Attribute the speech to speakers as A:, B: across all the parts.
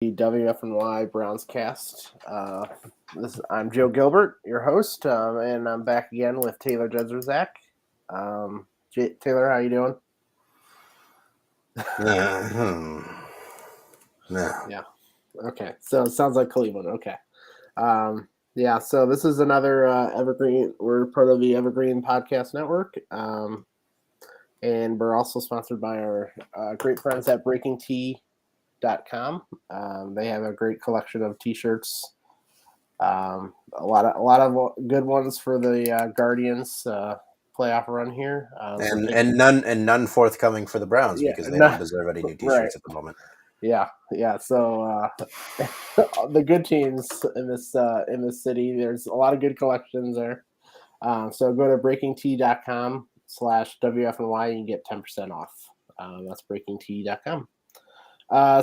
A: the WFNY BrownsCast. I'm Joe Gilbert, your host, and I'm back again with Taylor Jedrzejek. Taylor, how you doing?
B: No.
A: Yeah. Okay. So it sounds like Cleveland. Okay. Yeah. So this is another Evergreen. We're part of the Evergreen Podcast Network, and we're also sponsored by our great friends at BreakingT.com. They have a great collection of T-shirts. A lot of good ones for the Guardians playoff run here.
B: And none forthcoming for the Browns
A: Yeah,
B: because they don't deserve any new
A: right.
B: T-shirts at the moment.
A: Yeah. So the good teams in this city, there's a lot of good collections there. So go to breakingT.com/WFNY and you get 10% off. That's breakingT.com.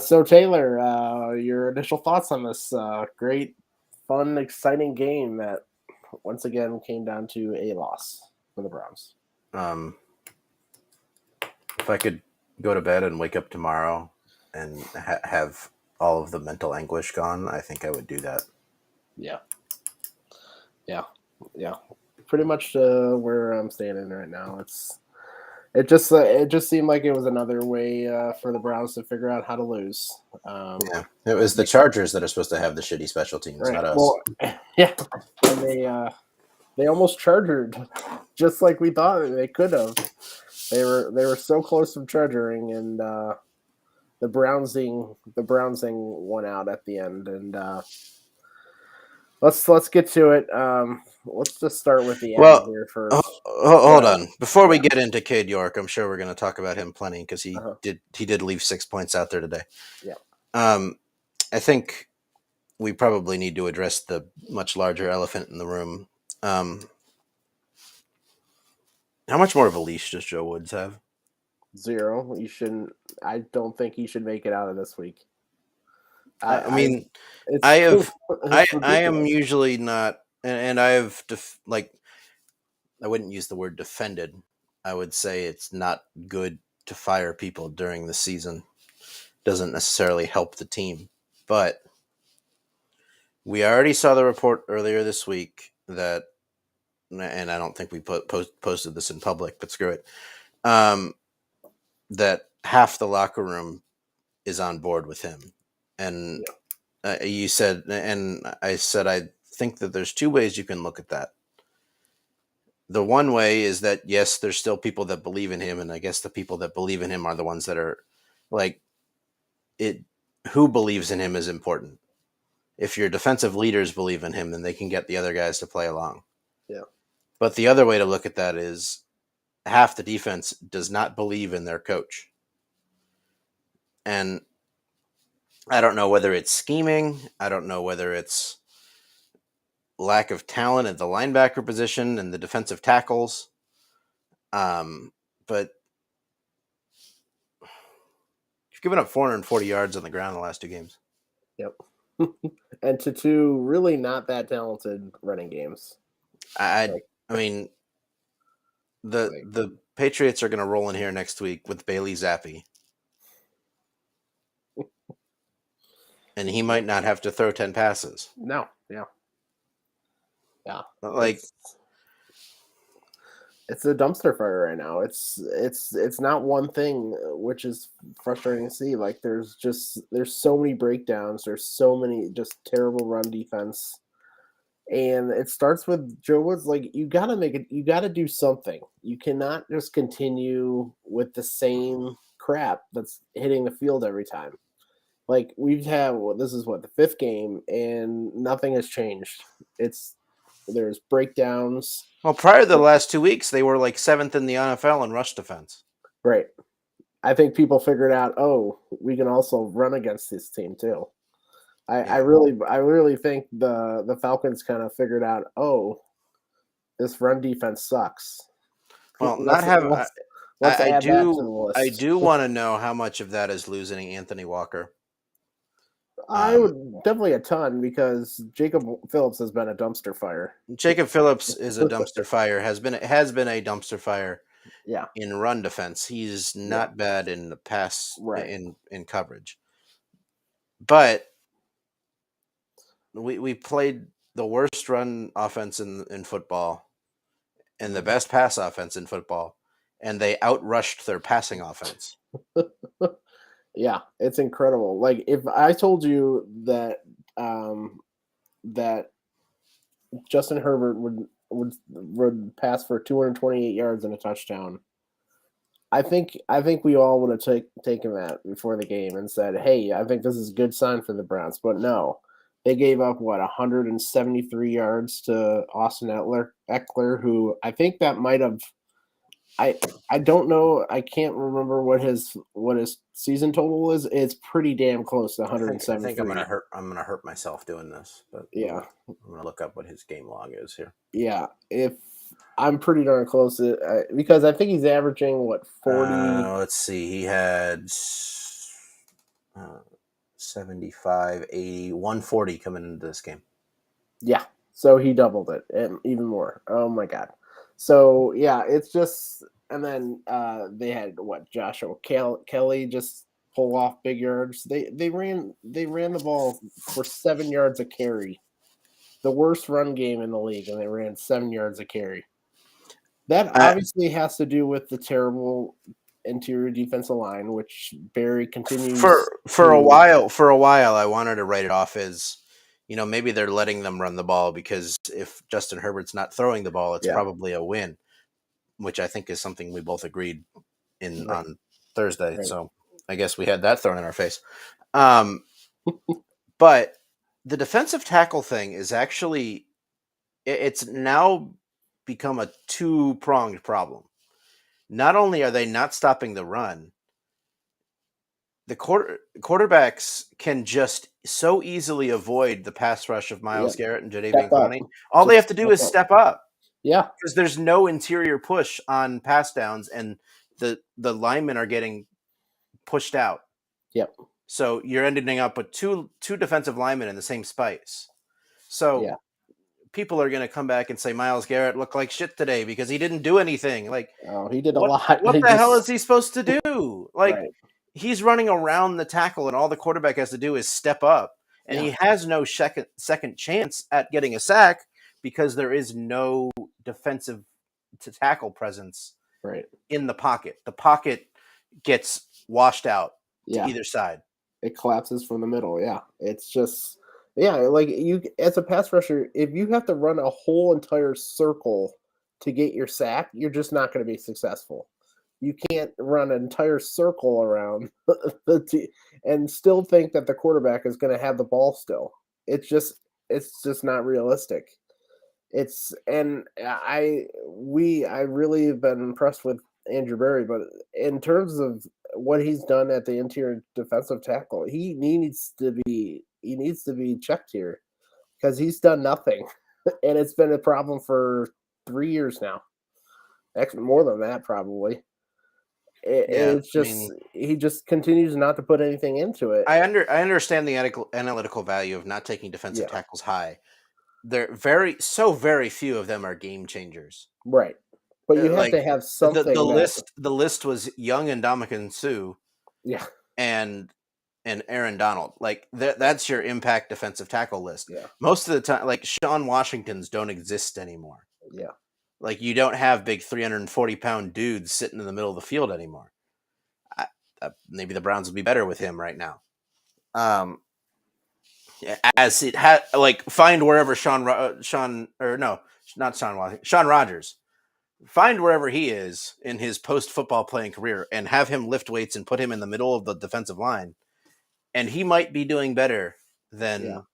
A: So Taylor, your initial thoughts on this great, fun, exciting game that once again came down to a loss for the Browns.
B: If I could go to bed and wake up tomorrow and have all of the mental anguish gone, I think I would do that.
A: Yeah. Pretty much where I'm standing right now. It just seemed like it was another way for the Browns to figure out how to lose.
B: Yeah, it was the Chargers that are supposed to have the shitty special teams,
A: Right.
B: not us.
A: Well, yeah, and they almost chargered, just like we thought they could have. They were so close from charging, and the Brownsing won out at the end. And let's get to it. Let's just start with the end here first.
B: Hold on. Before we get into Cade York, I'm sure we're going to talk about him plenty because he did leave 6 points out there today.
A: Yeah.
B: I think we probably need to address the much larger elephant in the room. How much more of a leash does Joe Woods have?
A: 0. You shouldn't. I don't think he should make it out of this week.
B: I am usually not, and I wouldn't use the word defended. I would say it's not good to fire people during the season. Doesn't necessarily help the team, but we already saw the report earlier this week that, and I don't think we posted this in public, but screw it, that half the locker room is on board with him. And you said, and I said, I think that there's 2 ways you can look at that. The one way is that, yes, there's still people that believe in him, and I guess the people that believe in him are the ones that are like it. Who believes in him is important. If your defensive leaders believe in him, then they can get the other guys to play along.
A: Yeah.
B: But the other way to look at that is half the defense does not believe in their coach. And I don't know whether it's scheming. I don't know whether it's lack of talent at the linebacker position and the defensive tackles. But you've given up 440 yards on the ground in the last 2 games.
A: Yep. And to 2 really not that talented running games.
B: I mean, the Patriots are going to roll in here next week with Bailey Zappi. And he might not have to throw 10 passes.
A: No, yeah.
B: Like,
A: it's a dumpster fire right now. It's not one thing, which is frustrating to see. Like there's so many breakdowns. There's so many just terrible run defense. And it starts with Joe Woods. Like you got to do something. You cannot just continue with the same crap that's hitting the field every time. Like this is the 5th game and nothing has changed. There's breakdowns.
B: Well, prior to the last 2 weeks, they were like 7th in the NFL in rush defense.
A: Right. I think people figured out, we can also run against this team too. I really think the Falcons kind of figured out, this run defense sucks.
B: Well, I do want to know how much of that is losing Anthony Walker.
A: I would definitely a ton because Jacob Phillips has been a dumpster fire.
B: Jacob Phillips is a dumpster fire. Has been a dumpster fire.
A: Yeah.
B: In run defense, he's not bad in the pass in coverage. but we played the worst run offense in football and the best pass offense in football, and they outrushed their passing offense.
A: Yeah, it's incredible. Like if I told you that that Justin Herbert would pass for 228 yards and a touchdown, I think we all would have taken that before the game and said, "Hey, I think this is a good sign for the Browns." But no, they gave up 173 yards to Austin Eckler, who I think that might have. I don't know. I can't remember what his season total is. It's pretty damn close to
B: I think I'm
A: 173.
B: gonna hurt myself doing this, but
A: Yeah,
B: I'm gonna look up what his game log is here.
A: yeah. If I'm pretty darn close because I think he's averaging 40.
B: Let's see. He had 75, 80, 140 coming into this game.
A: Yeah, so he doubled it and even more. Oh my god. So yeah, it's just and then they had Joshua Kelly just pull off big yards. They ran the ball for 7 yards a carry. The worst run game in the league, and they ran 7 yards a carry. That obviously has to do with the terrible interior defensive line, which Barry continues
B: for a while I wanted to write it off as, maybe they're letting them run the ball because if Justin Herbert's not throwing the ball, it's probably a win, which I think is something we both agreed on Thursday.
A: Right.
B: So I guess we had that thrown in our face. But the defensive tackle thing is actually, it's now become a two-pronged problem. Not only are they not stopping the run, the quarterbacks can just so easily avoid the pass rush of Myles Garrett and Jadeveon Clowney. All they have to do is step up.
A: Yeah,
B: because there's no interior push on pass downs, and the linemen are getting pushed out.
A: Yep.
B: So you're ending up with two defensive linemen in the same space. So people are going to come back and say Myles Garrett looked like shit today because he didn't do anything. Like,
A: he did a lot.
B: What the hell is he supposed to do? Like, he's running around the tackle, and all the quarterback has to do is step up, and he has no second chance at getting a sack because there is no defensive to tackle presence in the pocket. The pocket gets washed out to either side.
A: It collapses from the middle. Yeah, it's just like you as a pass rusher, if you have to run a whole entire circle to get your sack, you're just not going to be successful. You can't run an entire circle around and still think that the quarterback is going to have the ball still. It's just not realistic. I really have been impressed with Andrew Berry, but in terms of what he's done at the interior defensive tackle, he needs to be checked here because he's done nothing, and it's been a problem for 3 years now. Actually, more than that, probably. It's just he just continues not to put anything into it.
B: I understand the analytical value of not taking defensive tackles high. They're very few of them are game changers.
A: Right. But you have to have something.
B: The list was Young and Ndamukong Suh.
A: Yeah.
B: And Aaron Donald. Like that's your impact defensive tackle list.
A: Yeah.
B: Most of the time, like Sean Washingtons don't exist anymore.
A: Yeah.
B: Like you don't have big 340-pound dudes sitting in the middle of the field anymore. Maybe the Browns would be better with him right now. As it had find wherever Sean Rodgers. Find wherever he is in his post-football playing career and have him lift weights and put him in the middle of the defensive line. And he might be doing better than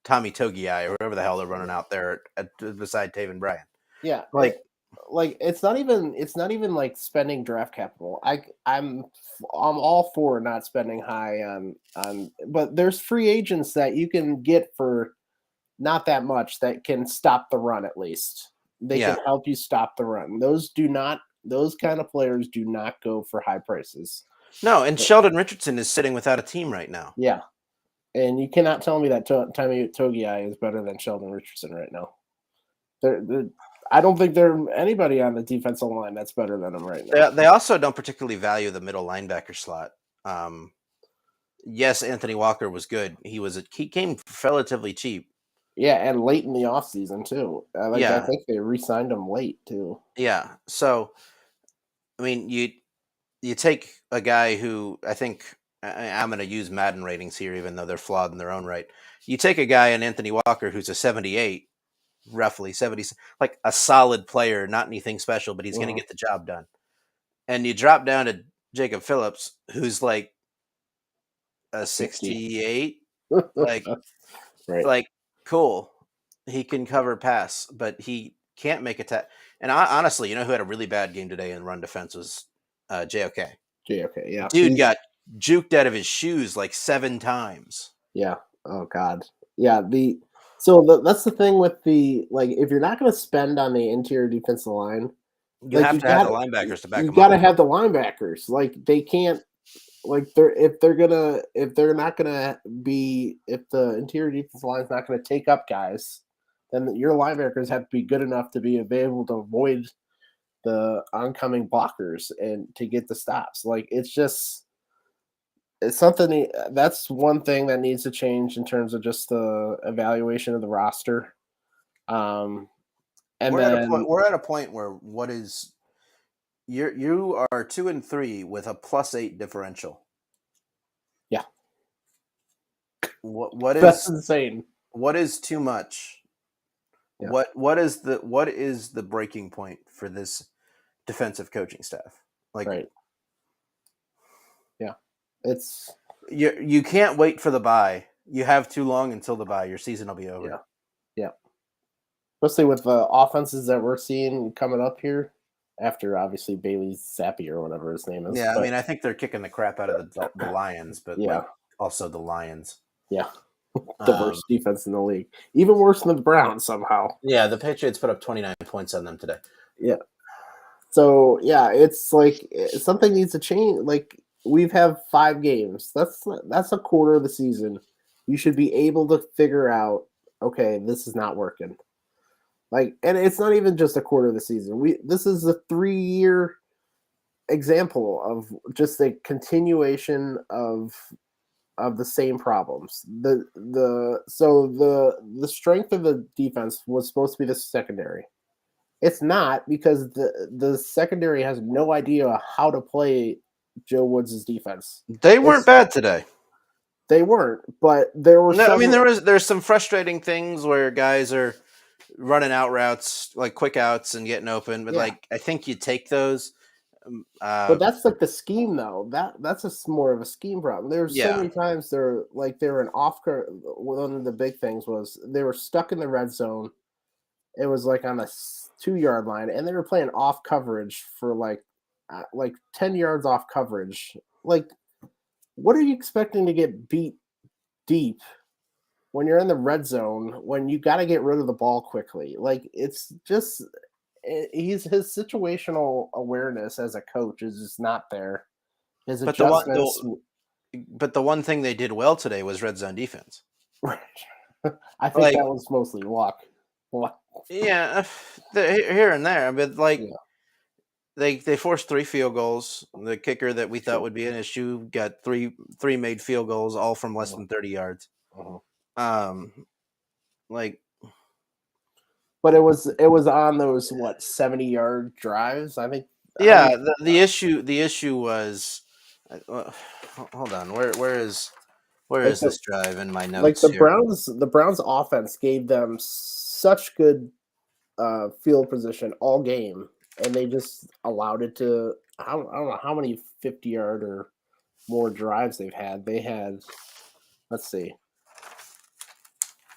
B: Tommy Togiai or whoever the hell they're running out there beside Taven Bryan.
A: Yeah. Like it's not even like spending draft capital. I'm all for not spending high on but there's free agents that you can get for not that much that can stop the run at least. They can help you stop the run. Those kind of players do not go for high prices.
B: No, and Sheldon Richardson is sitting without a team right now.
A: Yeah. And you cannot tell me that Tommy Togiai is better than Sheldon Richardson right now. I don't think there's anybody on the defensive line that's better than him right now.
B: They also don't particularly value the middle linebacker slot. yes, Anthony Walker was good. He came relatively cheap.
A: Yeah, and late in the offseason too. I
B: Yeah,
A: think they re-signed him late too.
B: yeah. So I mean, you take a guy who I think I'm going to use Madden ratings here, even though they're flawed in their own right. You take a guy in Anthony Walker who's a 78, roughly 70, like a solid player, not anything special, but he's going to
A: Mhm.
B: get the job done. And you drop down to Jacob Phillips, who's like a
A: 60.
B: 68, like
A: Right.
B: like cool. He can cover pass, but he can't make a And honestly, you know who had a really bad game today in run defense was JOK.
A: JFK. Yeah.
B: Dude got juked out of his shoes like 7 times.
A: Yeah. Oh God. Yeah. That's the thing with if you're not going to spend on the interior defensive line,
B: You
A: like
B: have to have the linebackers to back
A: you
B: him up.
A: got to have the linebackers. Like they can't if they're not gonna be if the interior defensive line is not gonna take up guys, then your linebackers have to be good enough to be able to avoid the oncoming blockers and to get the stops. Like it's something that's one thing that needs to change in terms of just the evaluation of the roster. Um, and then
B: We're at a point where what is you are 2-3 with a +8 differential.
A: yeah,
B: What
A: that's
B: is
A: insane.
B: too much?
A: Yeah,
B: What is the breaking point for this defensive coaching staff? Like
A: right. Yeah, it's
B: you can't wait for the bye. You have too long until the bye. Your season will be
A: yeah,
B: over.
A: yeah. Especially with the offenses that we're seeing coming up here after obviously Bailey Zappi or whatever his name is.
B: Yeah, I
A: But
B: mean, I think they're kicking the crap out of the Lions, but
A: yeah,
B: like also the Lions.
A: yeah, the
B: Um,
A: worst defense in the league, even worse than the Browns somehow.
B: yeah, the Patriots put up 29 points on them today.
A: Yeah. So yeah, it's like something needs to change. Like we've have 5 games. That's a quarter of the season. You should be able to figure out. Okay, this is not working. Like, and it's not even just a quarter of the season. This is a 3-year example of just a continuation of the same problems. The strength of the defense was supposed to be the secondary. It's not because the secondary has no idea how to play Joe Woods' defense.
B: They weren't
A: It's
B: bad today.
A: they weren't, but there were
B: No, I mean
A: some.
B: there's some frustrating things where guys are running out routes like quick outs and getting open, but
A: Yeah,
B: like I think you take those.
A: but that's like the scheme though. That's more of a scheme problem. There's so
B: Yeah,
A: many times they were an off. One of the big things was they were stuck in the red zone. It was like on the 2-yard line, and they were playing off coverage for like 10 yards off coverage. Like, what are you expecting to get beat deep when you're in the red zone when you got to get rid of the ball quickly? Like, it's just his situational awareness as a coach is just not there. His
B: but
A: adjustments,
B: the one thing they did well today was red zone defense.
A: I think
B: Like
A: that was mostly luck. Luck.
B: yeah, here and there, but like
A: Yeah.
B: they forced 3 field goals. The kicker that we thought would be an issue got three made field goals, all from less
A: Uh-huh.
B: than 30 yards.
A: Uh-huh.
B: Um, like
A: But it was on those 70-yard drives. I think how
B: yeah,
A: many
B: the issue was. Hold on, where
A: like
B: is this drive in my
A: like
B: notes
A: the
B: here?
A: Browns offense gave them such good field position all game, and they just allowed it to. I don't know how many 50-yard or more drives they've had. They had, let's see,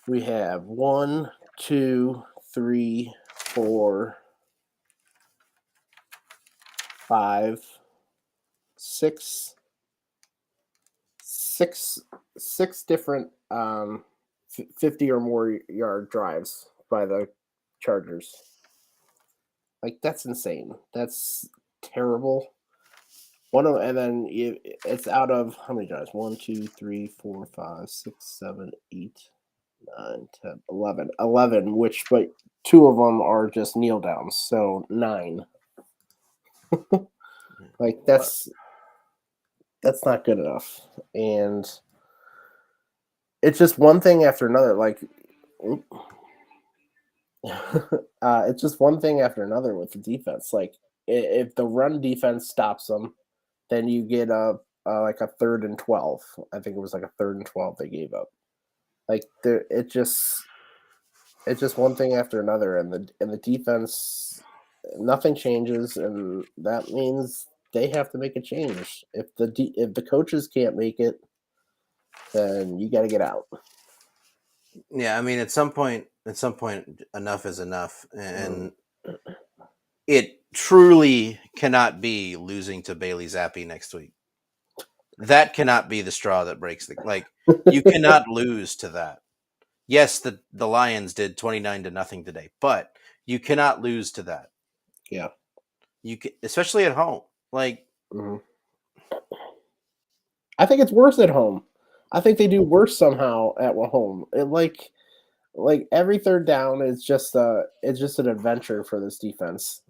A: we have 1, 2, 3, 4, 5, 6, six different 50 or more yard drives by the Chargers. Like that's insane. That's terrible. And then it's out of how many drives? 1, 2, 3, 4, 5, 6, 7, 8, 9, 10, 11. 11, which but 2 of them are just kneel downs, so 9. Like
B: What?
A: That's not good enough. And it's just one thing after another. Like, it's just one thing after another with the defense. Like, if the run defense stops them, then you get like a 3rd and 12. I think it was like a 3rd and 12 they gave up. Like, it's just one thing after another, and the defense, nothing changes, and that means they have to make a change. If the coaches can't make it, then you got to get out.
B: Yeah, I mean, at some point, enough is enough, and
A: Mm.
B: it truly cannot be losing to Bailey Zappi next week. That cannot be the straw that breaks the like. You cannot lose to that. Yes, the Lions did 29-0 today, but you cannot lose to that.
A: Yeah.
B: You can, especially at home. Like,
A: Mm-hmm. I think it's worse at home. I think they do worse somehow at home. Like every 3rd down is just it's just an adventure for this defense.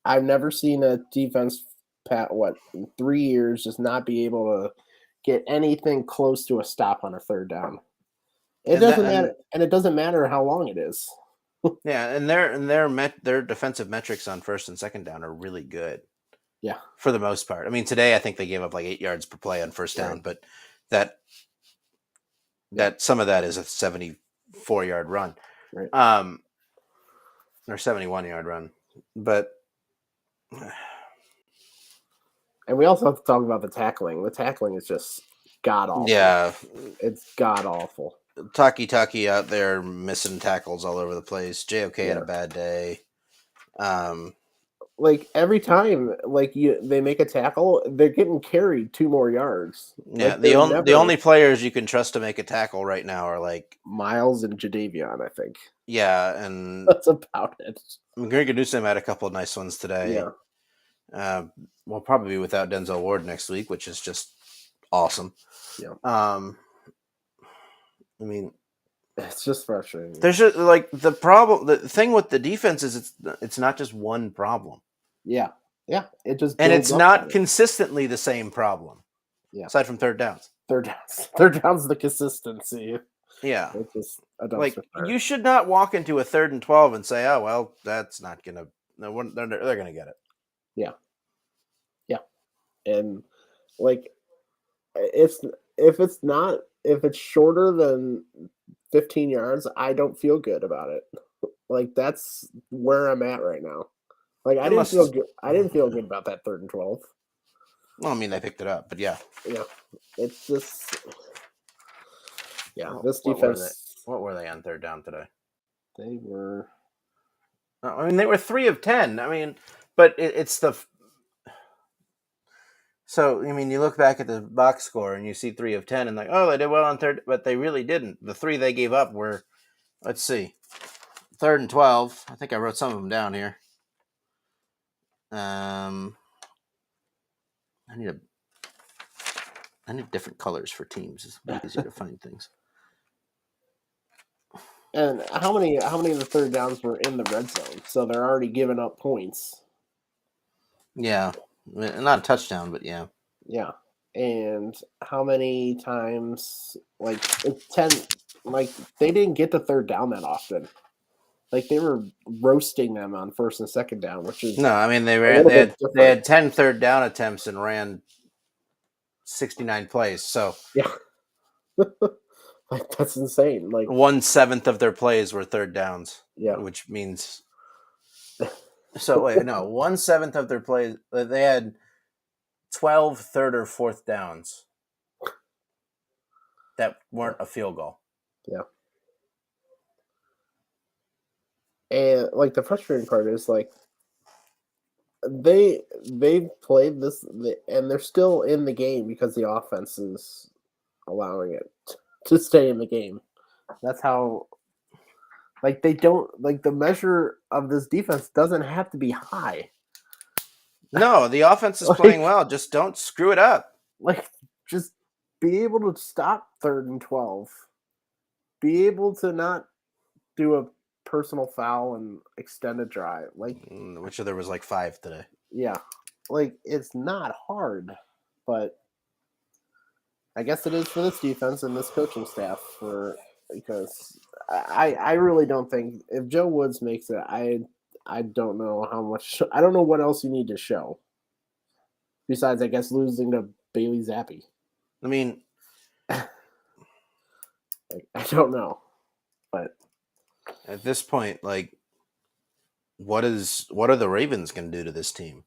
A: I've never seen a defense in 3 years just not be able to get anything close to a stop on a 3rd down. It
B: and that
A: doesn't matter, and it doesn't matter how long it is.
B: yeah, and their defensive metrics on 1st and 2nd down are really good.
A: Yeah,
B: For the most part. I mean, today I think they gave up like 8 yards per play on 1st down,
A: right.
B: but that
A: Yeah,
B: some of that is a 74-yard run,
A: right.
B: or 71-yard run. But
A: And we also have to talk about the tackling. The tackling is just god awful.
B: yeah,
A: It's god awful.
B: Taki out there missing tackles all over the place. JOK had
A: Yeah.
B: a bad day.
A: Like every time, they make a tackle, they're getting carried 2 more yards.
B: Yeah,
A: Like they're
B: the
A: never
B: only players you can trust to make a tackle right now are like
A: Miles and Jadavion. I think
B: yeah, and
A: that's about it.
B: Greg Newsom had a couple of nice ones today.
A: Yeah,
B: We'll probably be without Denzel Ward next week, which is just awesome.
A: yeah.
B: I mean,
A: It's just frustrating.
B: there's just like the problem. The thing with the defense is it's not just one problem,
A: Yeah, yeah. It just
B: and
A: builds
B: it's
A: up
B: not
A: on it.
B: consistently the same problem.
A: Yeah,
B: Aside from 3rd downs.
A: 3rd downs. 3rd downs the consistency.
B: Yeah,
A: It's just a
B: like
A: dumpster fire.
B: you should not walk into a 3rd and 12 and say, "Oh well, that's not gonna." No, they're gonna get it.
A: Yeah, yeah. And like it's if it's shorter than 15 yards, I don't feel good about it. Like that's where I'm at right now. Like I didn't feel
B: Unless,
A: good. I didn't feel good about that 3rd and 12.
B: well, I mean, they picked it up, but yeah.
A: Yeah, it's just this
B: What were they?
A: defense.
B: What were they on 3rd down today?
A: They were
B: I mean, they were 3 of 10. I mean, but it's the. So I mean, you look back at the box score and you see 3 of 10, and like, oh, they did well on 3rd, but they really didn't. The 3 they gave up were, let's see, 3rd and 12. I think I wrote some of them down here. I need different colors for teams. It's easier to find things.
A: and how many of the 3rd downs were in the red zone? So they're already giving up points.
B: Yeah, not a touchdown, but yeah.
A: Yeah. And how many times it's 10 they didn't get the 3rd down that often. Like they were roasting them on 1st and 2nd down, which is
B: No, I mean they had 10 3rd down attempts and ran 69 plays. So
A: yeah. Like that's insane. Like
B: 1/7 of their plays were 3rd downs.
A: Yeah.
B: Which means so wait, no, 1/7 of their plays they had 12 3rd or 4th downs that weren't a field goal.
A: Yeah. And like the frustrating part is like they played this and they're still in the game because the offense is allowing it to stay in the game. That's how like they don't like the measure of this defense doesn't have to be high.
B: No, the offense is playing well. Just don't screw it up.
A: Like just be able to stop 3rd and 12. Be able to not do a personal foul and extend a drive. Like
B: Which there was like 5 today.
A: yeah. Like it's not hard, but I guess it is for this defense and this coaching staff because I really don't think if Joe Woods makes it, I don't know how much I don't know what else you need to show besides I guess losing to Bailey Zappi.
B: I mean,
A: I don't know, but
B: at this point, like, what are the Ravens going to do to this team?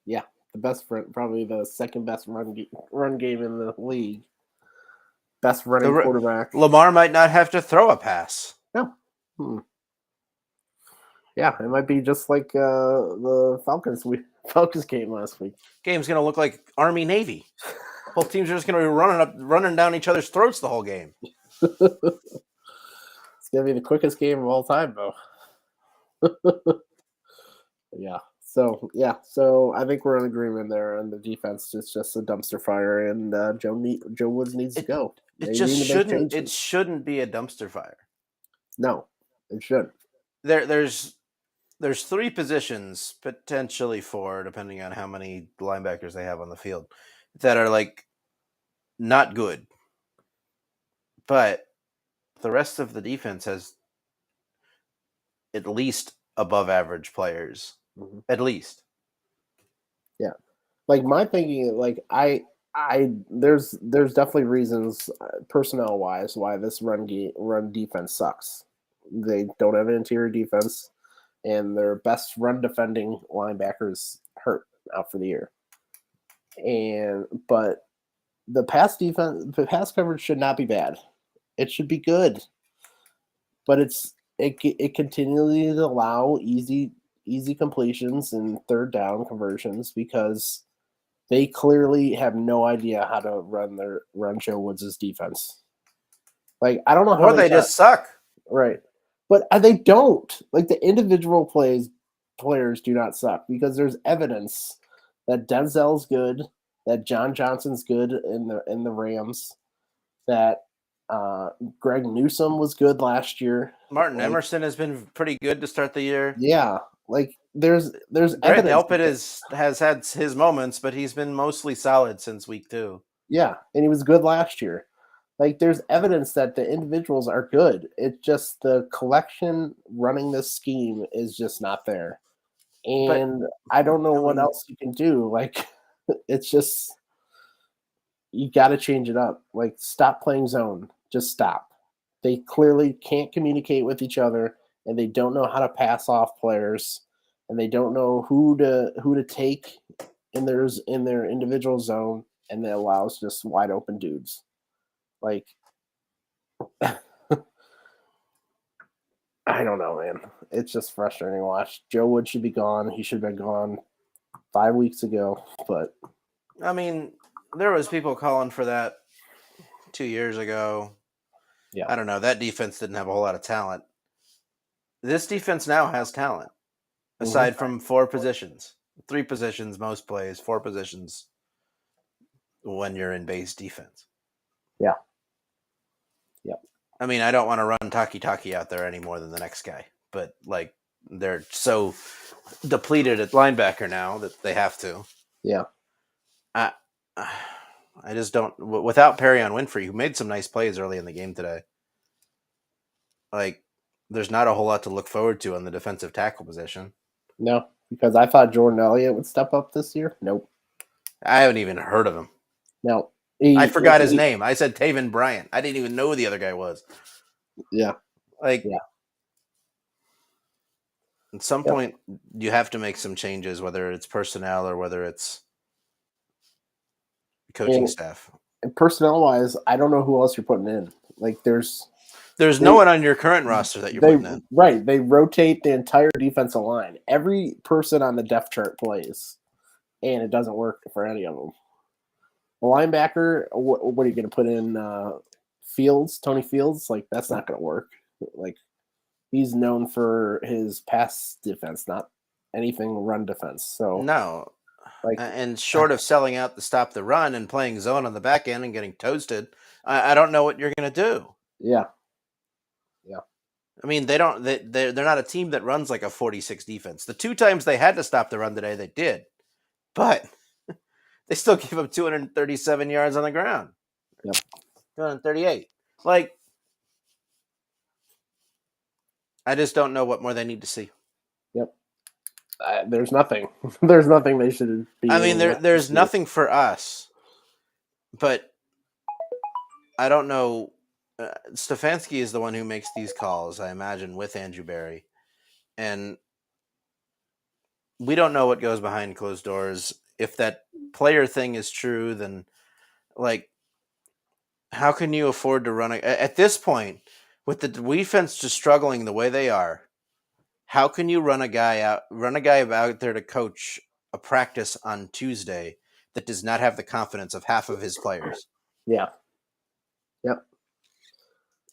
A: yeah, the best probably the second best run game in the league. Best running quarterback.
B: Lamar might not have to throw a pass.
A: No. Yeah, it might be just like the Falcons game last week.
B: Game's going to look like Army Navy. Both teams are just going to be running down each other's throats the whole game.
A: It's going to be the quickest game of all time, though. Yeah. So I think we're in agreement there on the defense. It's just a dumpster fire, and Joe Woods needs to go.
B: It shouldn't be a dumpster fire.
A: No, it shouldn't.
B: There's 3 positions, potentially 4, depending on how many linebackers they have on the field, that are like not good. But the rest of the defense has at least above average players.
A: Mm-hmm.
B: At least.
A: Yeah. Like my thinking, like there's definitely reasons personnel wise why this run defense sucks. They don't have an interior defense, and their best run defending linebackers hurt out for the year. But the pass coverage should not be bad. It should be good. But it continually allow easy completions and third down conversions because they clearly have no idea how to run Joe Woods' defense. Like I don't know how
B: they just suck.
A: Right. But they don't. Like the individual players do not suck because there's evidence that Denzel's good, that John Johnson's good in the Rams, that Greg Newsome was good last year.
B: Martin Emerson has been pretty good to start the year.
A: Yeah, like there's
B: Brett Delpit has had his moments, but he's been mostly solid since week 2.
A: Yeah, and he was good last year. Like there's evidence that the individuals are good. It's just the collection running this scheme is just not there. And I don't know what else you can do. Like it's just you got to change it up. Like stop playing zone. Just stop. They clearly can't communicate with each other, and they don't know how to pass off players, and they don't know who to take in their individual zone, and that allows just wide open dudes. Like I don't know, man. It's just frustrating to watch. Joe Wood should be gone. He should have been gone 5 weeks ago. But
B: I mean, there was people calling for that 2 years ago.
A: Yeah.
B: I don't know. That defense didn't have a whole lot of talent. This defense now has talent, aside from 4 positions. 3 positions, most plays, 4 positions when you're in base defense.
A: Yeah.
B: I mean, I don't want to run Taki out there any more than the next guy, but like they're so depleted at linebacker now that they have to.
A: Yeah.
B: I just don't. Without Perrion Winfrey, who made some nice plays early in the game today, like there's not a whole lot to look forward to on the defensive tackle position.
A: No, because I thought Jordan Elliott would step up this year. Nope.
B: I haven't even heard of him.
A: No.
B: I forgot his name. I said Taven Bryant. I didn't even know who the other guy was.
A: Yeah.
B: At some point, you have to make some changes, whether it's personnel or whether it's coaching staff.
A: And personnel-wise, I don't know who else you're putting in. Like, there's
B: no one on your current roster that you're putting in.
A: Right. They rotate the entire defensive line. Every person on the depth chart plays, and it doesn't work for any of them. A linebacker, what are you going to put in? Tony Fields? Like, that's not going to work. Like, he's known for his pass defense, not anything run defense. So
B: no, and short of selling out to stop the run and playing zone on the back end and getting toasted, I don't know what you're going to do.
A: Yeah.
B: I mean, they're not a team that runs like a 46 defense. The 2 times they had to stop the run today, they did, but They still give up 237 yards on the ground.
A: Yep.
B: 238. Like, I just don't know what more they need to see.
A: Yep. There's nothing. There's nothing they should be.
B: I mean, there's nothing for us, but I don't know. Stefanski is the one who makes these calls, I imagine, with Andrew Berry, and we don't know what goes behind closed doors. If that player thing is true, then like, how can you afford to run at this point with the defense just struggling the way they are? How can you run a guy out there to coach a practice on Tuesday that does not have the confidence of half of his players?
A: Yeah. Yep.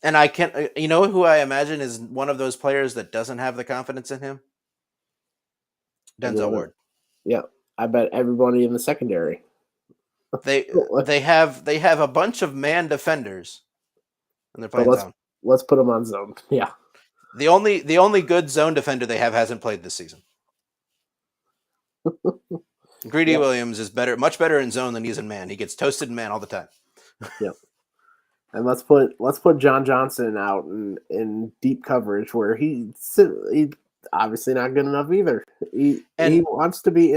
B: And I can't, you know who I imagine is one of those players that doesn't have the confidence in him? Denzel Ward.
A: Yeah. I bet everybody in the secondary.
B: They have a bunch of man defenders and they're playing zone.
A: Let's put them on zone. Yeah.
B: The only good zone defender they have hasn't played this season. Greedy Williams is much better in zone than he is in man. He gets toasted in man all the time.
A: Yep. And let's put John Johnson out in deep coverage where he's obviously not good enough either. He wants to be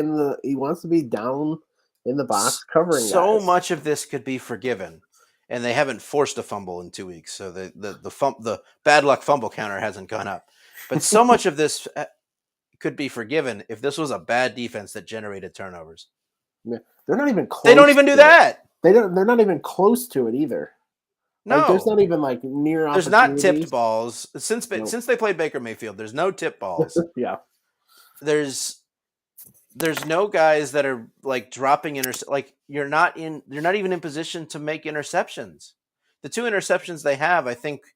A: down in the box covering.
B: So
A: guys.
B: Much of this could be forgiven, and they haven't forced a fumble in 2 weeks, so the bad luck fumble counter hasn't gone up. But so much of this could be forgiven if this was a bad defense that generated turnovers.
A: Yeah. They're not even close.
B: They don't even do that.
A: They're not even close to it either.
B: No,
A: like, there's not even like near.
B: There's not tipped balls since they played Baker Mayfield. There's no tip balls.
A: Yeah.
B: There's no guys that are like dropping like you're not even in position to make interceptions. The 2 interceptions they have, I think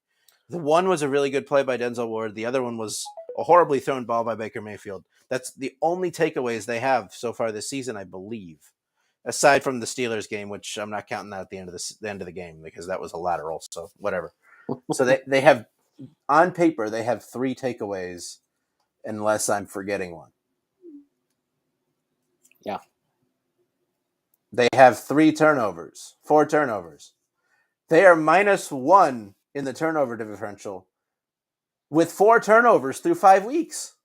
B: the one was a really good play by Denzel Ward. The other one was a horribly thrown ball by Baker Mayfield. That's the only takeaways they have so far this season, I believe. Aside from the Steelers game, which I'm not counting that at the end of the game because that was a lateral, so whatever. So they have, on paper, they have 3 takeaways, unless I'm forgetting one.
A: Yeah.
B: They have 4 turnovers. They are -1 in the turnover differential with 4 turnovers through 5 weeks.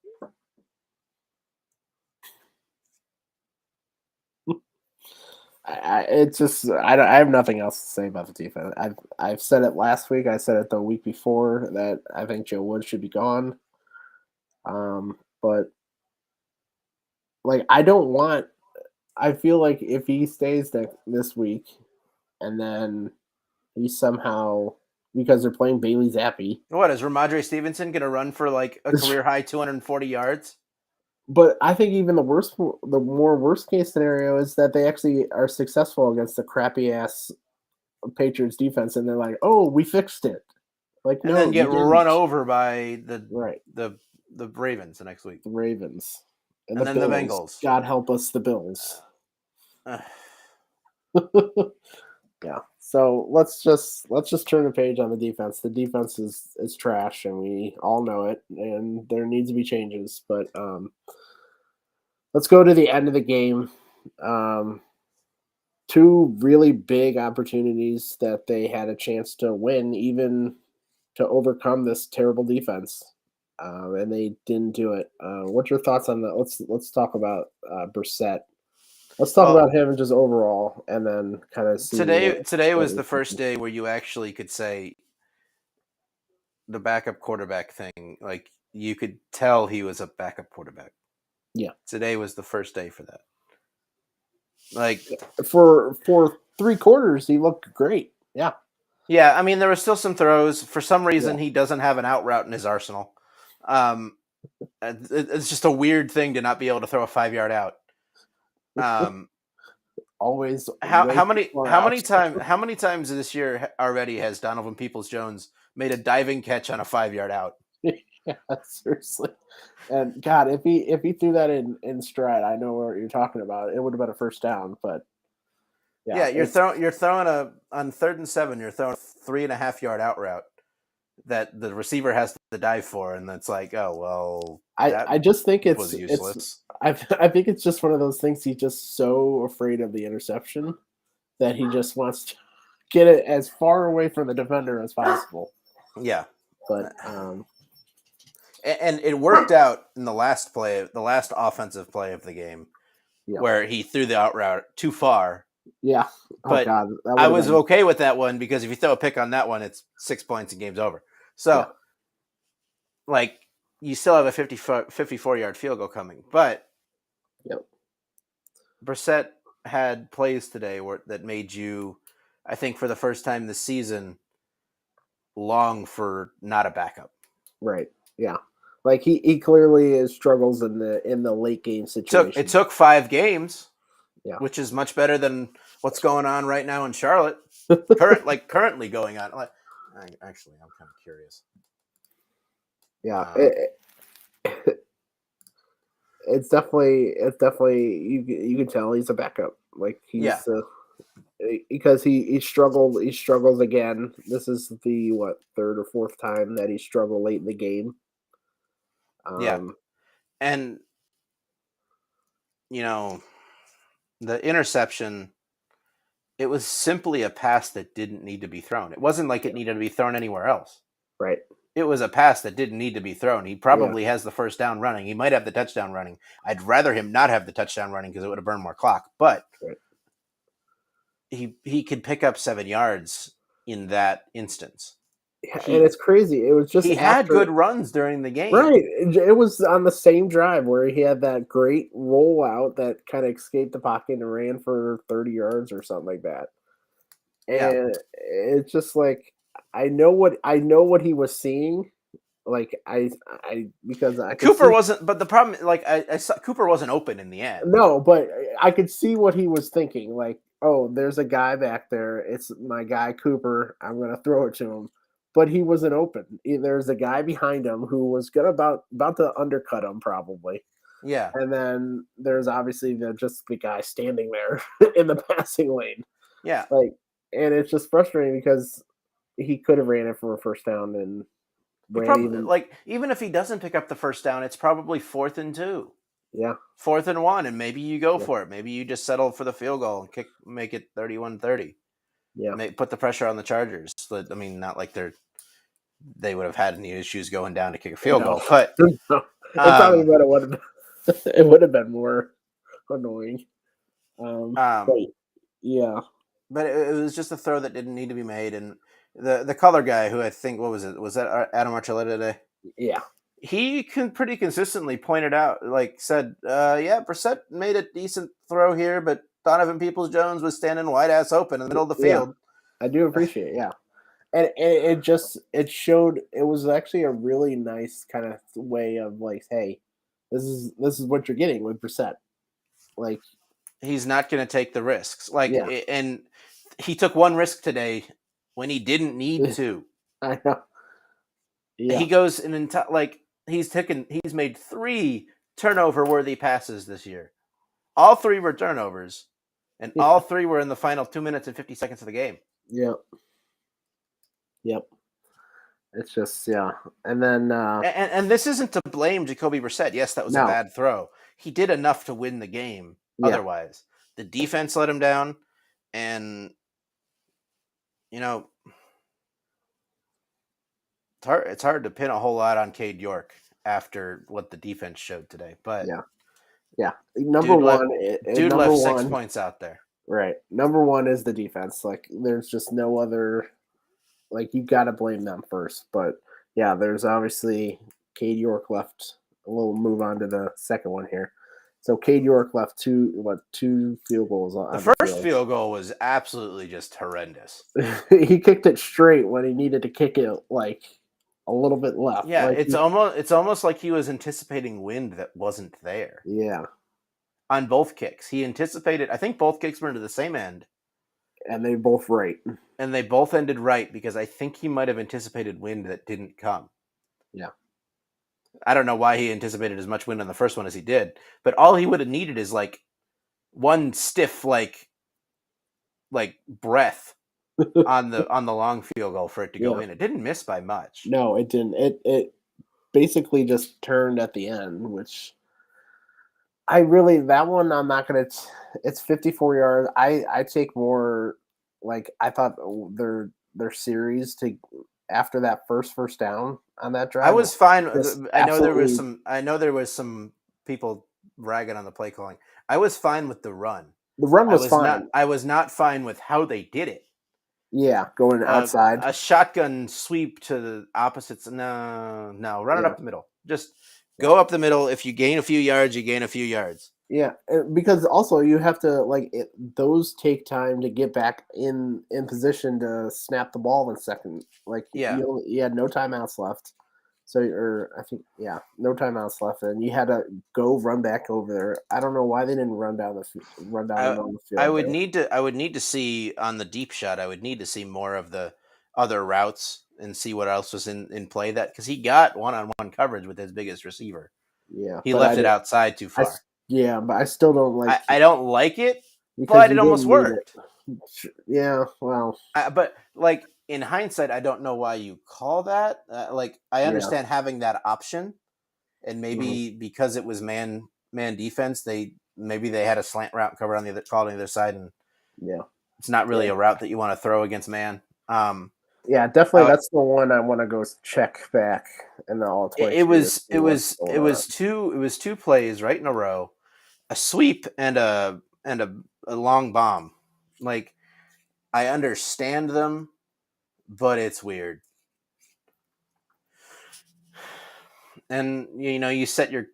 A: I have nothing else to say about the defense. I've said it last week. I said it the week before that I think Joe Woods should be gone. But like I feel like if he stays this week, and then he somehow, because they're playing Bailey Zappi.
B: What is Ramondre Stevenson going to run for like a career high 240 yards?
A: But I think even the more worst case scenario is that they actually are successful against the crappy ass Patriots defense, and they're like, "Oh, we fixed it." Like,
B: and
A: no,
B: then get run over by the Ravens the next week.
A: The Ravens
B: and then the Bengals.
A: God help us, the Bills. Yeah. So let's just turn the page on the defense. The defense is trash, and we all know it, and there needs to be changes. But let's go to the end of the game. 2 really big opportunities that they had a chance to win, even to overcome this terrible defense, and they didn't do it. What's your thoughts on that? Let's talk about Brissett. Let's talk about him just overall, and then kind of see.
B: Today was the first day where you actually could say the backup quarterback thing. Like, you could tell he was a backup quarterback.
A: Yeah.
B: Today was the first day for that. Like,
A: for 3 quarters, he looked great. Yeah.
B: Yeah, I mean, there were still some throws. For some reason, he doesn't have an out route in his arsenal. It's just a weird thing to not be able to throw a 5-yard out.
A: Always.
B: How many times this year already has Donovan Peoples-Jones made a diving catch on a 5-yard out?
A: Yeah, seriously. And God, if he threw that in stride, I know what you're talking about. It would have been a first down, but
B: you're throwing on 3rd and 7. You're throwing a 3.5-yard out route that the receiver has to dive for, and that's like, oh well.
A: I just think it's
B: useless.
A: I think it's just one of those things. He's just so afraid of the interception that he just wants to get it as far away from the defender as possible.
B: Yeah.
A: But
B: and it worked out in the last offensive play of the game, where he threw the out route too far.
A: Yeah.
B: But
A: God,
B: I was okay with that one because if you throw a pick on that one, it's 6 points and game's over. So, like, you still have a 54-yard field goal coming. But Brissett had plays today that made you, I think, for the first time this season, long for not a backup.
A: Right. Yeah. Like he clearly struggles in the late game situation.
B: It took 5 games, which is much better than what's going on right now in Charlotte. Currently going on. Actually, I'm kind of curious.
A: Yeah, it's definitely you can tell he's a backup. Like he's because he struggles again. This is the third or fourth time that he struggled late in the game.
B: And the interception, it was simply a pass that didn't need to be thrown. It wasn't like it needed to be thrown anywhere else.
A: Right.
B: It was a pass that didn't need to be thrown. He probably has the first down running. He might have the touchdown running. I'd rather him not have the touchdown running because it would have burned more clock. But he could pick up 7 yards in that instance.
A: Yeah, and it's crazy. It was just
B: he had good runs during the game.
A: Right. It was on the same drive where he had that great rollout that kind of escaped the pocket and ran for 30 yards or something like that. And it's just like I know what he was seeing. Like because I
B: Cooper wasn't, but the problem, like I saw Cooper wasn't open in the end.
A: No, but I could see what he was thinking. Like, oh, there's a guy back there. It's my guy Cooper. I'm gonna throw it to him. But he wasn't open. There's a guy behind him who was gonna about to undercut him probably.
B: Yeah.
A: And then there's obviously just the guy standing there in the passing lane.
B: Yeah.
A: And it's just frustrating because he could have ran it for a first down and
B: even if he doesn't pick up the first down, it's probably 4th and 2.
A: Yeah.
B: 4th and 1, and maybe you go for it. Maybe you just settle for the field goal and make it 31-30.
A: Yeah.
B: Put the pressure on the Chargers. I mean, not like they would have had any issues going down to kick a field goal, but
A: it probably would have been more annoying.
B: But it was just a throw that didn't need to be made, and the color guy who I think was that Adam Archuleta today?
A: Yeah,
B: he pretty consistently pointed out, said, Brissett made a decent throw here, but Donovan Peoples-Jones was standing wide ass open in the middle of the field.
A: I do appreciate it. Yeah. And it showed it was actually a really nice kind of way of like, hey, this is what you're getting with Brissett. Like
B: he's not going to take the risks. And he took one risk today when he didn't need to.
A: I know.
B: Yeah. He goes he's made 3 turnover worthy passes this year. All 3 were turnovers, and all 3 were in the final 2 minutes and 50 seconds of the game.
A: Yep. It's just and then
B: and this isn't to blame Jacoby Brissett. Yes, that was a bad throw. He did enough to win the game. Otherwise, the defense let him down, and it's hard to pin a whole lot on Cade York after what the defense showed today. But
A: number one,
B: dude left 6 points out there.
A: Right. Number one is the defense. Like there's just no other. Like you got to blame them first. But there's obviously Cade York left. We'll move on to the second one here. So Cade York left 2 field goals.
B: The first field goal was absolutely just horrendous.
A: He kicked it straight when he needed to kick it like a little bit left.
B: Yeah, it's almost like he was anticipating wind that wasn't there.
A: Yeah.
B: On both kicks. He anticipated, I think both kicks were into the same end.
A: And they both right.
B: And they both ended right because I think he might have anticipated wind that didn't come.
A: Yeah.
B: I don't know why he anticipated as much wind on the first one as he did, but all he would have needed is like one stiff breath on the long field goal for it to go in. It didn't miss by much.
A: No, it didn't. It basically just turned at the end, which that one I'm not gonna. It's 54 yards. I take more. Like I thought their series to after that first down on that
B: I
A: drive.
B: was fine.
A: Just
B: I know there was
A: absolutely.
B: some. I know there was some people ragging on the play calling. I was fine with the run.
A: The run
B: I
A: was
B: was not.
A: fine.
B: I was not fine with how they did it.
A: Yeah, going outside.
B: A shotgun sweep to the opposites. No, no, run it
A: Yeah,
B: up the middle. Just
A: yeah.
B: go up the middle. If you gain a few yards, you gain a few yards.
A: Yeah, because also you have to those take time to get back in position to snap the ball in second. Like
B: Yeah,
A: you had no timeouts left, so or I think no timeouts left, and you had to go run back over there. I don't know why they didn't run down the
B: I
A: middle of the
B: I
A: field
B: would
A: there.
B: need to. I would need to see on the deep shot. I would need to see more of the other routes and see what else was in play. That because he got one-on-one coverage with his biggest receiver.
A: Yeah,
B: He
A: but
B: left it outside too far.
A: yeah, but I still don't like
B: I don't like it,
A: because
B: but
A: you
B: it almost
A: didn't need it.
B: worked.
A: Yeah, well,
B: But like in hindsight, I don't know why you call that. Like I
A: yeah,
B: understand having that option, and
A: mhm,
B: maybe because it was man defense, maybe they had a slant route covered on the other called on the other side, and
A: yeah.
B: it's not really
A: Yeah.
B: a route that you want to throw against man.
A: Yeah, definitely.
B: I,
A: That's the one I want to go check back in the all 22 to see what's going on.
B: it was two plays right in a row, a sweep and a long bomb. Like I understand them, but it's weird. And you set your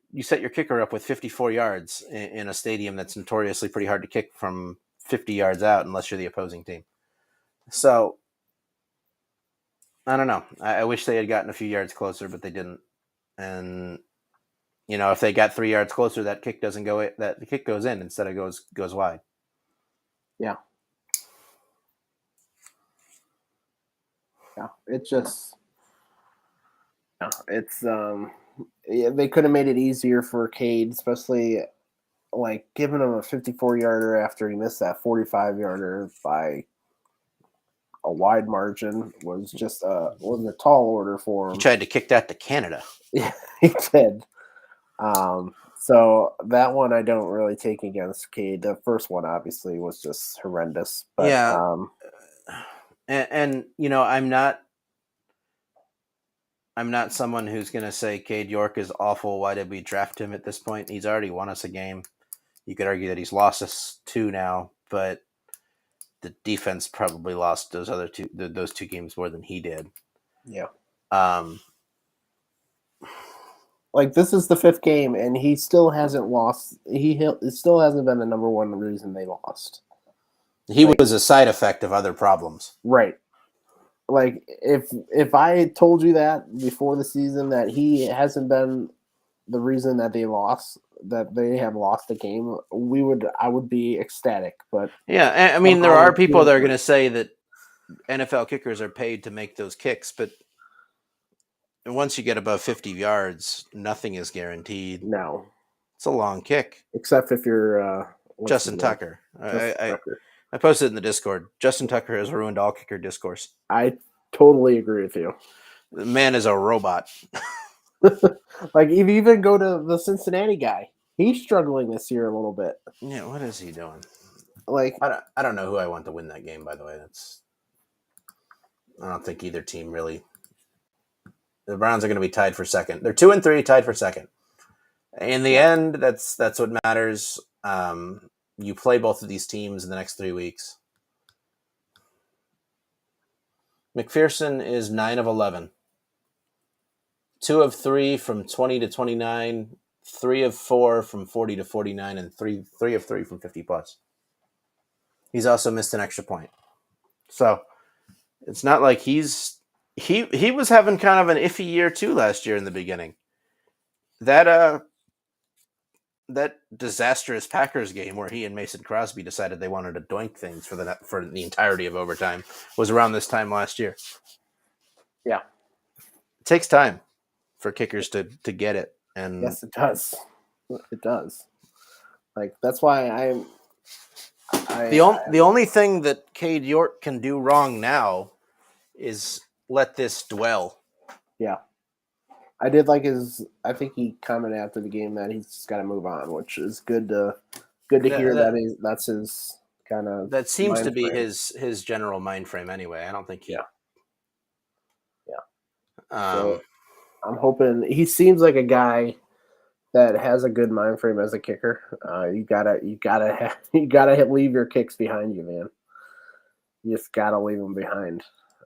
B: kicker up with 54 yards in a stadium that's notoriously pretty hard to kick from 50 yards out unless you're the opposing team. So I don't know. I wish they had gotten a few yards closer, but they didn't. And if they got 3 yards closer, that kick doesn't go. That the kick goes in instead of goes wide.
A: Yeah, yeah. It just, yeah, it's yeah, they could have made it easier for Cade, especially like giving him a 54-yarder after he missed that 45-yarder by a wide margin was just was a tall order for
B: He
A: him.
B: tried to kick that to Canada.
A: Yeah, he did. So that one I don't really take against Cade. The first one obviously was just horrendous, but
B: Yeah, and I'm not someone who's going to say Cade York is awful. Why did we draft him at this point? He's already won us a game. You could argue that he's lost us two now, but the defense probably lost those two games more than he did.
A: yeah.
B: Um,
A: Like this is the fifth game, and he still hasn't lost. It still hasn't been the number one reason they lost.
B: he
A: Like
B: was a side effect of other problems.
A: right, like if I told you that before the season that he hasn't been the reason that they have lost the game, I would be ecstatic. But
B: Yeah, I mean, there
A: somehow
B: are
A: they're
B: people
A: doing
B: that are going
A: it.
B: to say that NFL kickers are paid to make those kicks, but once you get above 50 yards, nothing is guaranteed.
A: No,
B: It's a long kick.
A: except if you're what's his
B: Justin
A: name,
B: Tucker.
A: Justin Tucker.
B: I posted in the Discord. Justin Tucker has ruined all kicker discourse.
A: I totally agree with you.
B: The man is a robot.
A: Like if you even go to the Cincinnati guy, he's struggling this year a little bit.
B: Yeah, what is he doing?
A: Like
B: I don't know who I want to win that game. By the way, I don't think either team really. The Browns are going to be tied for second. They're 2-3, tied for second. In the
A: yeah,
B: end, that's what matters. You play both of these teams in the next 3 weeks. McPherson is 9 of 11, 2 of 3 from 20 to 29, 3 of 4 from 40 to 49, and three of 3 from 50 plus. He's also missed an extra point, so it's not like he was having kind of an iffy year too last year in the beginning. That disastrous Packers game where he and Mason Crosby decided they wanted to doink things for the entirety of overtime was around this time last year.
A: yeah.
B: It takes time for kickers to get it, and
A: Yes, it does. It does. Like that's why
B: the only thing that Cade York can do wrong now is let this dwell.
A: yeah. I did like his. I think he commented after the game that he's just got to move on, which is good to hear. That's his kind of
B: that seems to
A: mind
B: be
A: frame.
B: his general mind frame anyway. I don't think he.
A: Yeah.
B: Um,
A: So I'm hoping he seems like a guy that has a good mind frame as a kicker. You gotta leave your kicks behind you, man. You just gotta leave them behind.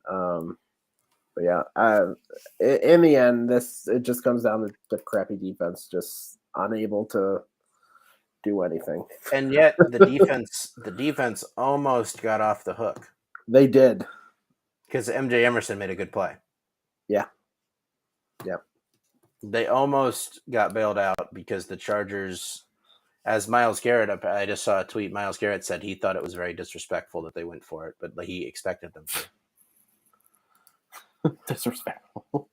A: But yeah, in the end, it just comes down to the crappy defense, just unable to do anything.
B: and yet the defense almost got off the hook
A: They did.
B: because MJ Emerson made a good play.
A: Yeah. Yeah.
B: They almost got bailed out because the Chargers, as Myles Garrett, I just saw a tweet. Myles Garrett said he thought it was very disrespectful that they went for it, but he expected them to.
A: Disrespectful.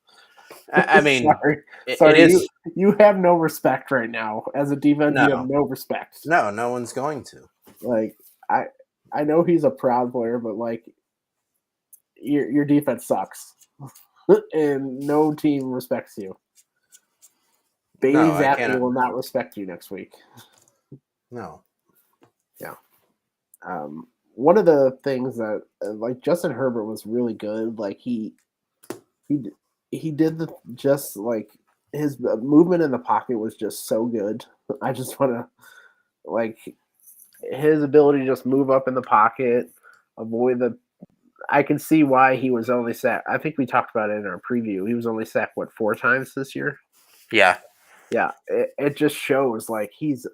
B: I mean,
A: sorry.
B: it is.
A: You have no respect right now as a defense.
B: No.
A: You have no respect.
B: No one's going to.
A: Like I know he's a proud player, but like your defense sucks, and no team respects you. Bailey Zappi will not respect you next week.
B: No.
A: Yeah. One of the things that like Justin Herbert was really good. Like he did just like his movement in the pocket was just so good. I just want to like his ability to just move up in the pocket, avoid the. I can see why he was only sacked. I think we talked about it in our preview. He was only sacked 4 times this year.
B: Yeah.
A: Yeah, it just shows like he's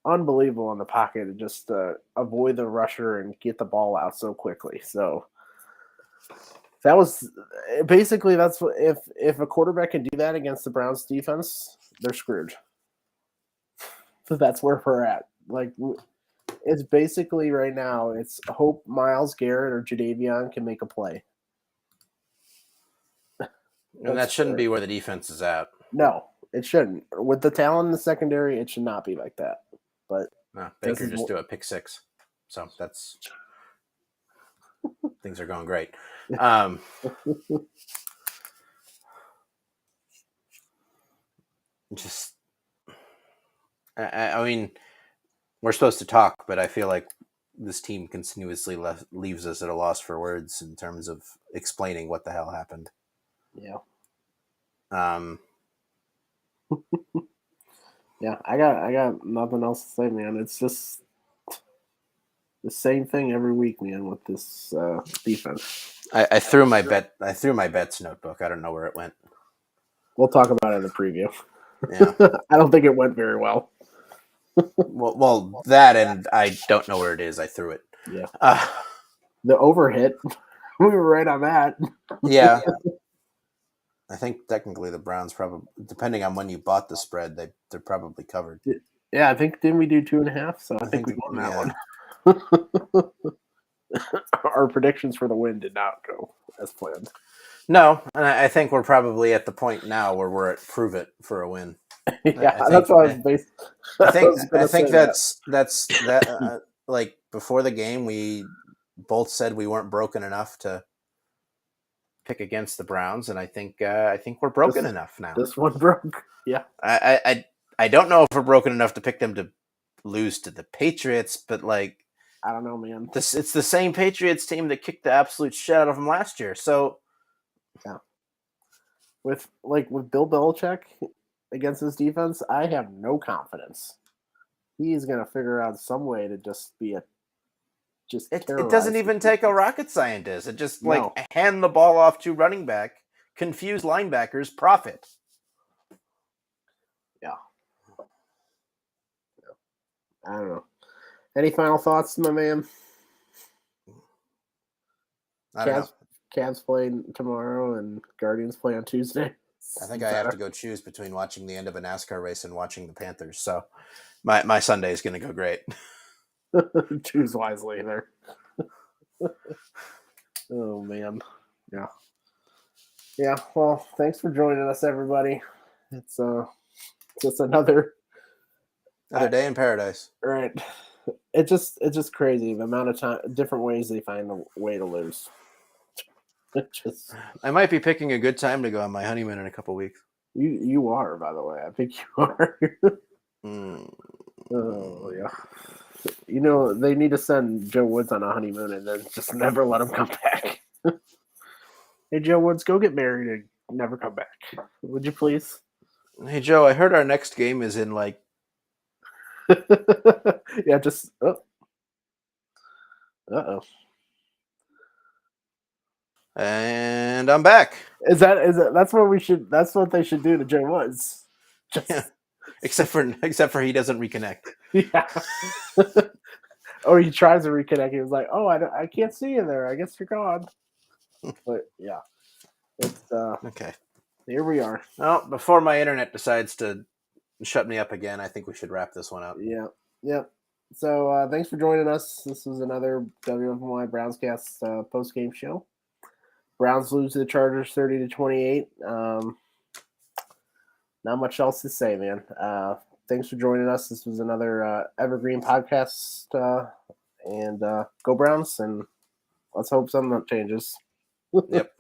A: unbelievable in the pocket to just avoid the rusher and get the ball out so quickly. So that was basically that's what if a quarterback can do that against the Browns defense, they're screwed. So that's where we're at. Like it's basically right now. It's hope Myles Garrett or Jadeveon can make a play.
B: And that shouldn't be where the defense is at.
A: No, it shouldn't. With the talent in the secondary, it should not be like that. But
B: no, Baker just do a pick 6. So that's things are going great. Just I mean, we're supposed to talk, but I feel like this team continuously leaves us at a loss for words in terms of explaining what the hell happened.
A: Yeah. Yeah, I got nothing else to say, man. It's just the same thing every week, man, with this defense.
B: I threw my bets notebook. I don't know where it went.
A: We'll talk about it in the preview.
B: Yeah.
A: I don't think it went very well.
B: well, that and I don't know where it is. I threw it.
A: Yeah. The overhit, we were right on that.
B: Yeah. I think technically the Browns probably, depending on when you bought the spread, they're probably covered.
A: Yeah, I think didn't we do 2.5? So I think we won that one. Our predictions for the win did not go as planned.
B: No, and I think we're probably at the point now where we're at prove it for a win.
A: Yeah, that's what I was based.
B: I think that's like before the game, we both said we weren't broken enough to pick against the Browns, and I think we're broken enough now.
A: This one broke. Yeah.
B: I don't know if we're broken enough to pick them to lose to the Patriots, but like
A: I don't know, man.
B: It's the same Patriots team that kicked the absolute shit out of them last year. So
A: yeah. With Bill Belichick against his defense, I have no confidence. He's gonna figure out some way to just be
B: it doesn't even take a rocket scientist. It just hand the ball off to running back, confuse linebackers, profit.
A: Yeah. I don't know. Any final thoughts, my man?
B: I don't know.
A: Cavs play tomorrow and Guardians play on Tuesday.
B: I think I have to go choose between watching the end of a NASCAR race and watching the Panthers. So my Sunday is going to go great.
A: Choose wisely there. Oh, man. Yeah. Yeah, well, thanks for joining us, everybody. It's just another
B: day in paradise.
A: Right. It's just crazy the amount of time, different ways they find a way to lose.
B: I might be picking a good time to go on my honeymoon in a couple weeks.
A: You are, by the way. I think you are.
B: Mm.
A: Oh yeah. You know, they need to send Joe Woods on a honeymoon and then just never let him come back. Hey, Joe Woods, go get married and never come back. Would you please?
B: Hey Joe, I heard our next game is in like.
A: Yeah, just. Oh, uh-oh.
B: And I'm back.
A: Is that that's what we should? That's what they should do to Joe Woods. Just
B: Yeah. Except for he doesn't reconnect.
A: yeah. Or he tries to reconnect. He was like, "Oh, I can't see you there. I guess you're gone." But yeah, it's
B: Okay.
A: here we are.
B: Well, before my internet decides to shut me up again, I think we should wrap this one up.
A: Yeah, yeah. So thanks for joining us. This was another WFNY BrownsCast post game show. Browns lose to the Chargers 30-28. Not much else to say, man. Thanks for joining us. This was another evergreen podcast, and go Browns, and let's hope something changes.
B: Yep.